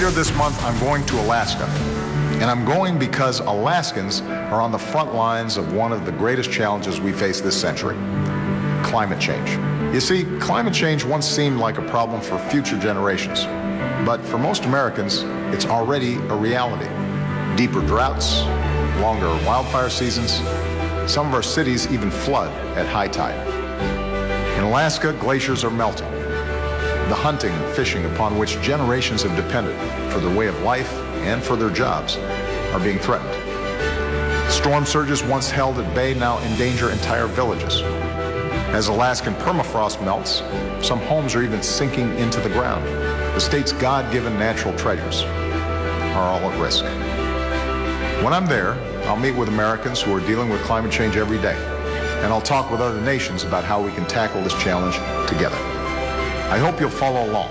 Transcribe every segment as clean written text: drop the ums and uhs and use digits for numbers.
Later this month, I'm going to Alaska. And I'm going because Alaskans are on the front lines of one of the greatest challenges we face this century: climate change. You see, climate change once seemed like a problem for future generations. But for most Americans, it's already a reality. Deeper droughts, longer wildfire seasons. Some of our cities even flood at high tide. In Alaska, glaciers are melting. The hunting and fishing upon which generations have depended for their way of life and for their jobs are being threatened. Storm surges once held at bay now endanger entire villages. As Alaskan permafrost melts, some homes are even sinking into the ground. The state's God-given natural treasures are all at risk. When I'm there, I'll meet with Americans who are dealing with climate change every day, and I'll talk with other nations about how we can tackle this challenge together. I hope you'll follow along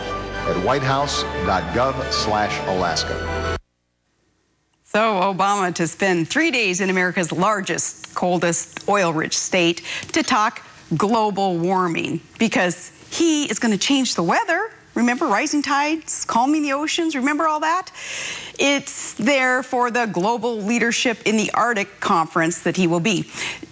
at whitehouse.gov/Alaska. So Obama to spend 3 days in America's largest, coldest, oil-rich state to talk global warming, because he is going to change the weather. Remember rising tides, calming the oceans, remember all that? It's there for the global leadership in the Arctic conference that he will be.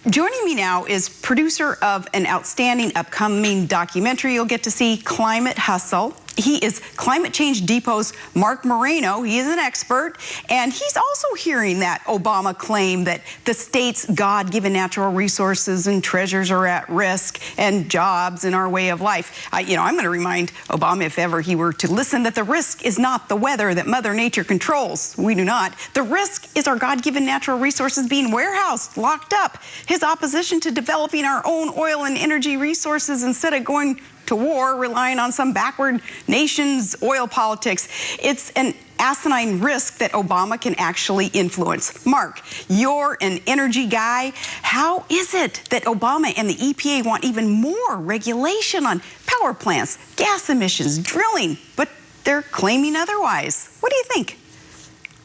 Joining me now is producer of an outstanding upcoming documentary you'll get to see, Climate Hustle. He is Climate Change Depot's Marc Morano. He is an expert, and he's also hearing that Obama claim that the state's God-given natural resources and treasures are at risk, and jobs and our way of life. I'm going to remind Obama, if ever he were to listen, that the risk is not the weather that Mother Nature controls. We do not. The risk is our God-given natural resources being warehoused, locked up. His opposition to developing our own oil and energy resources instead of going to war, relying on some backward nation's oil politics. It's an asinine risk that Obama can actually influence. Marc, you're an energy guy. How is it that Obama and the EPA want even more regulation on power plants, gas emissions, drilling, but they're claiming otherwise? What do you think?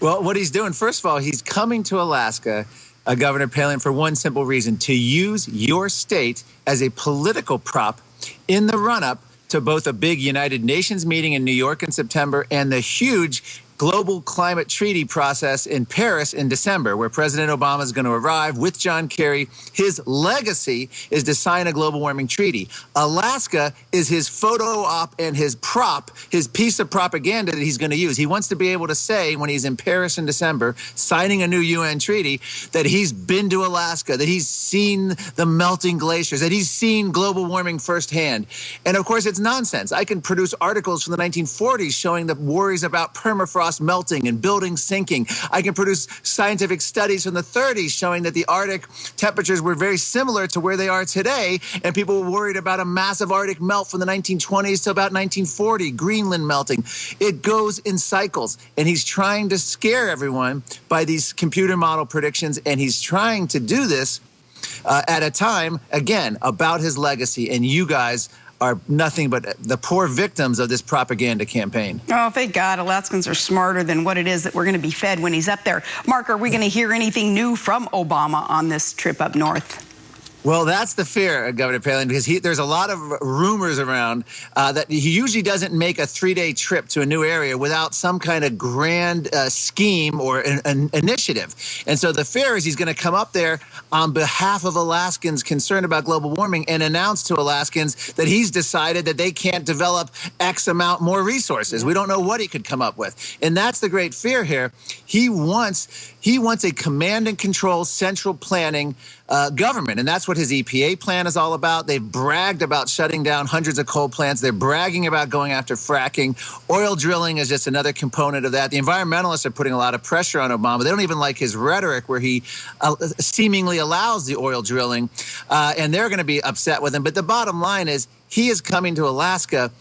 Well, what he's doing, first of all, he's coming to Alaska, Governor Palin, for one simple reason: to use your state as a political prop in the run-up to both a big United Nations meeting in New York in September and the huge global climate treaty process in Paris in December, where President Obama is going to arrive with John Kerry. His legacy is to sign a global warming treaty. Alaska is his photo op and his prop, his piece of propaganda that he's going to use. He wants to be able to say, when he's in Paris in December, signing a new UN treaty, that he's been to Alaska, that he's seen the melting glaciers, that he's seen global warming firsthand. And of course, it's nonsense. I can produce articles from the 1940s showing the worries about permafrost melting and buildings sinking. I can produce scientific studies from the 30s showing that the Arctic temperatures were very similar to where they are today, and people were worried about a massive Arctic melt from the 1920s to about 1940, Greenland melting. It goes in cycles, and he's trying to scare everyone by these computer model predictions, and he's trying to do this at a time, again, about his legacy, and you guys are nothing but the poor victims of this propaganda campaign. Oh, thank God Alaskans are smarter than what it is that we're going to be fed when he's up there. Marc, are we going to hear anything new from Obama on this trip up north? Well, that's the fear, Governor Palin, because there's a lot of rumors around that he usually doesn't make a 3-day trip to a new area without some kind of grand scheme or an initiative. And so the fear is he's going to come up there on behalf of Alaskans concerned about global warming and announce to Alaskans that he's decided that they can't develop X amount more resources. We don't know what he could come up with. And that's the great fear here. He wants a command and control central planning government, and that's what his EPA plan is all about. They've bragged about shutting down hundreds of coal plants. They're bragging about going after fracking. Oil drilling is just another component of that. The environmentalists are putting a lot of pressure on Obama. They don't even like his rhetoric where he seemingly allows the oil drilling, and they're going to be upset with him. But the bottom line is he is coming to Alaska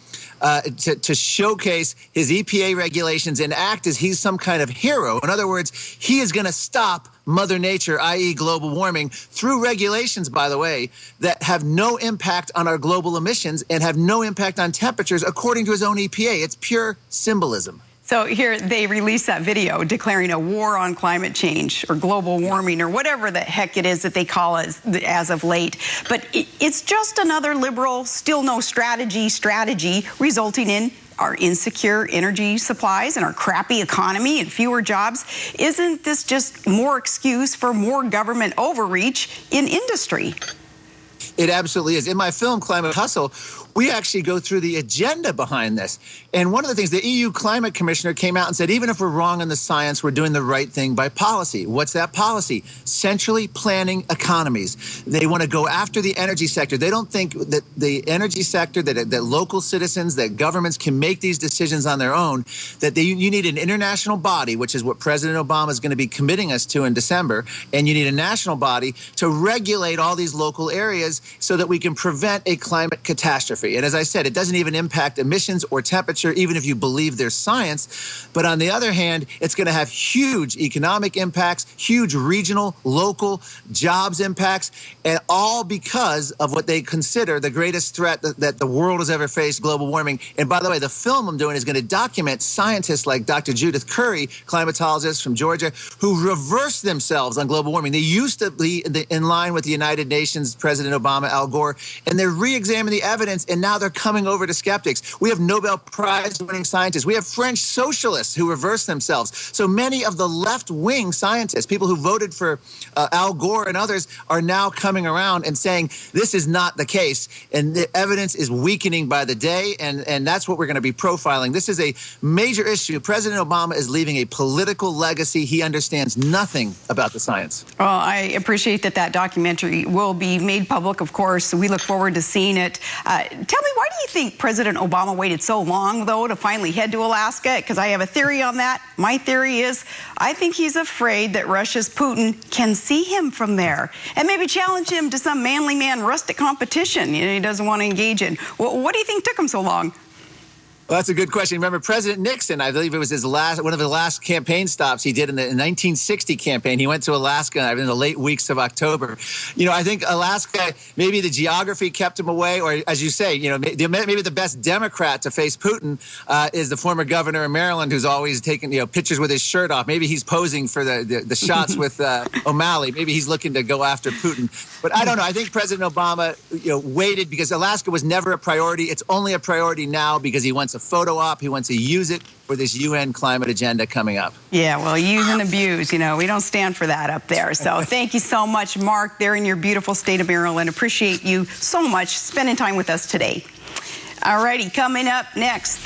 to showcase his EPA regulations and act as he's some kind of hero. In other words, he is going to stop Mother Nature, i.e. global warming, through regulations, by the way, that have no impact on our global emissions and have no impact on temperatures, according to his own EPA. It's pure symbolism. So here they released that video declaring a war on climate change or global warming or whatever the heck it is that they call it as of late. But it's just another liberal, still no strategy resulting in our insecure energy supplies and our crappy economy and fewer jobs, isn't this just more excuse for more government overreach in industry? It absolutely is. In my film, Climate Hustle, we actually go through the agenda behind this. And one of the things, the EU climate commissioner came out and said, even if we're wrong on the science, we're doing the right thing by policy. What's that policy? Centrally planning economies. They want to go after the energy sector. They don't think that the energy sector, that local citizens, that governments can make these decisions on their own, that you need an international body, which is what President Obama is going to be committing us to in December, and you need a national body to regulate all these local areas so that we can prevent a climate catastrophe. And as I said, it doesn't even impact emissions or temperature, even if you believe there's science. But on the other hand, it's going to have huge economic impacts, huge regional, local jobs impacts, and all because of what they consider the greatest threat that the world has ever faced, global warming. And by the way, the film I'm doing is going to document scientists like Dr. Judith Curry, climatologist from Georgia, who reversed themselves on global warming. They used to be in line with the United Nations, President Obama, Al Gore, and they're re-examining the evidence, and now they're coming over to skeptics. We have Nobel Prize-winning scientists. We have French socialists who reversed themselves. So many of the left-wing scientists, people who voted for Al Gore and others, are now coming around and saying this is not the case, and the evidence is weakening by the day, and that's what we're going to be profiling. This is a major issue. President Obama is leaving a political legacy. He understands nothing about the science. Well, I appreciate that documentary will be made public, of course. We look forward to seeing it. Tell me, why do you think President Obama waited so long, though, to finally head to Alaska? Because I have a theory on that. My theory is I think he's afraid that Russia's Putin can see him from there and maybe challenge him to some manly man rustic competition he doesn't want to engage in. Well, what do you think took him so long? Well, that's a good question. Remember, President Nixon, I believe it was one of the last campaign stops he did in the 1960 campaign. He went to Alaska in the late weeks of October. I think Alaska, maybe the geography kept him away, or as you say, maybe the best Democrat to face Putin is the former governor of Maryland, who's always taking pictures with his shirt off. Maybe he's posing for the shots with O'Malley. Maybe he's looking to go after Putin. But I don't know. I think President Obama, waited because Alaska was never a priority. It's only a priority now because he wants a photo op. He wants to use it for this UN climate agenda coming up. Yeah, well, use and abuse, we don't stand for that up there. So thank you so much, Mark, there in your beautiful state of Maryland. Appreciate you so much spending time with us today. All righty, coming up next,